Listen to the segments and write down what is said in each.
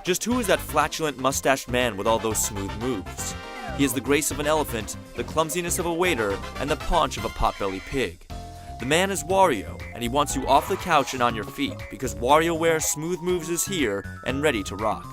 Just who is that flatulent mustached man with all those smooth moves? He has the grace of an elephant, the clumsiness of a waiter, and the paunch of a potbelly pig. The man is Wario, and he wants you off the couch and on your feet, because WarioWare Smooth Moves is here and ready to rock.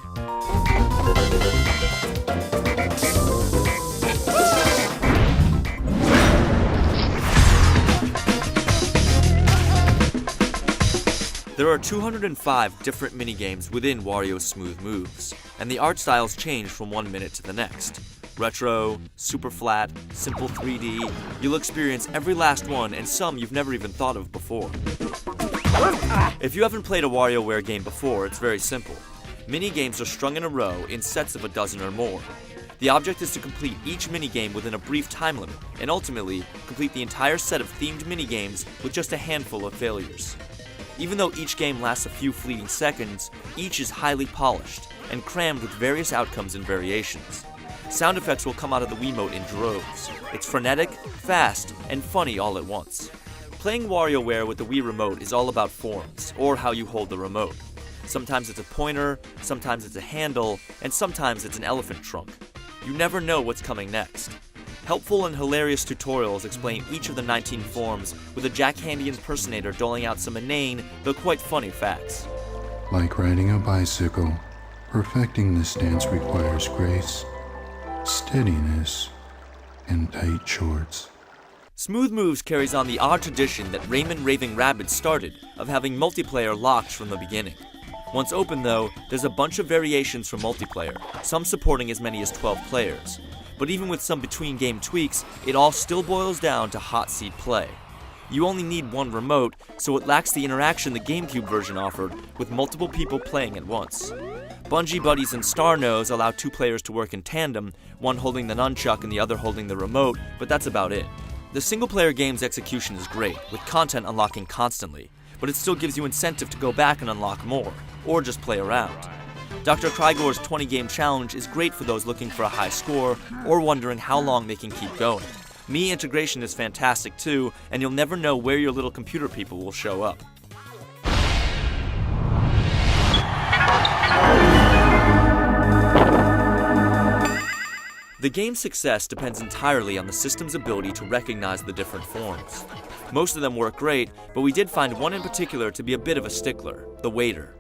There are 205 different minigames within Wario's Smooth Moves, and the art styles change from one minute to the next. Retro, super flat, simple 3D, you'll experience every last one and some you've never even thought of before. If you haven't played a WarioWare game before, it's very simple. Mini-games are strung in a row in sets of a dozen or more. The object is to complete each minigame within a brief time limit, and ultimately, complete the entire set of themed minigames with just a handful of failures. Even though each game lasts a few fleeting seconds, each is highly polished and crammed with various outcomes and variations. Sound effects will come out of the Wiimote in droves. It's frenetic, fast, and funny all at once. Playing WarioWare with the Wii Remote is all about forms, or how you hold the remote. Sometimes it's a pointer, sometimes it's a handle, and sometimes it's an elephant trunk. You never know what's coming next. Helpful and hilarious tutorials explain each of the 19 forms, with a Jack Handy impersonator doling out some inane, though quite funny facts. Like riding a bicycle, perfecting this dance requires grace, steadiness, and tight shorts. Smooth Moves carries on the odd tradition that Rayman Raving Rabbids started, of having multiplayer locked from the beginning. Once open though, there's a bunch of variations for multiplayer, some supporting as many as 12 players. But even with some between-game tweaks, it all still boils down to hot seat play. You only need one remote, so it lacks the interaction the GameCube version offered, with multiple people playing at once. Bungee Buddies and Star Nose allow two players to work in tandem, one holding the nunchuck and the other holding the remote, but that's about it. The single-player game's execution is great, with content unlocking constantly, but it still gives you incentive to go back and unlock more, or just play around. Dr. Krygor's 20-game challenge is great for those looking for a high score, or wondering how long they can keep going. Mii integration is fantastic too, and you'll never know where your little computer people will show up. The game's success depends entirely on the system's ability to recognize the different forms. Most of them work great, but we did find one in particular to be a bit of a stickler, the waiter.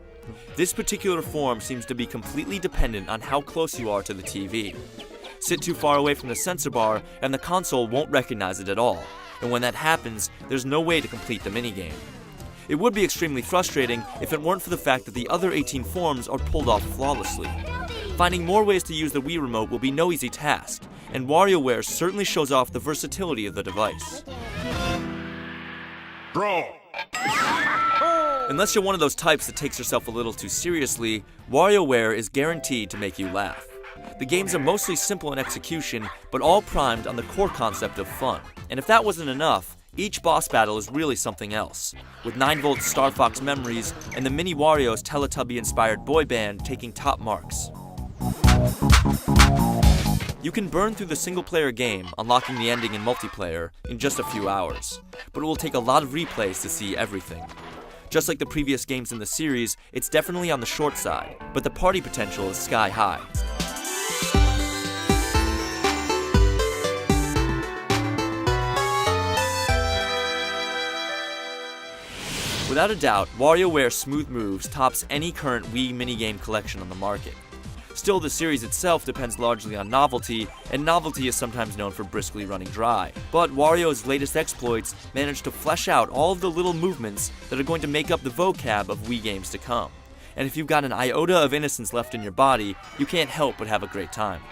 This particular form seems to be completely dependent on how close you are to the TV. Sit too far away from the sensor bar and the console won't recognize it at all, and when that happens, there's no way to complete the minigame. It would be extremely frustrating if it weren't for the fact that the other 18 forms are pulled off flawlessly. Finding more ways to use the Wii Remote will be no easy task, and WarioWare certainly shows off the versatility of the device. Draw! Unless you're one of those types that takes yourself a little too seriously, WarioWare is guaranteed to make you laugh. The games are mostly simple in execution, but all primed on the core concept of fun. And if that wasn't enough, each boss battle is really something else, with 9V Star Fox memories and the Mini Wario's Teletubby-inspired boy band taking top marks. You can burn through the single-player game, unlocking the ending in multiplayer, in just a few hours, but it will take a lot of replays to see everything. Just like the previous games in the series, it's definitely on the short side, but the party potential is sky high. Without a doubt, WarioWare Smooth Moves tops any current Wii minigame collection on the market. Still, the series itself depends largely on novelty, and novelty is sometimes known for briskly running dry. But Wario's latest exploits manage to flesh out all of the little movements that are going to make up the vocab of Wii games to come. And if you've got an iota of innocence left in your body, you can't help but have a great time.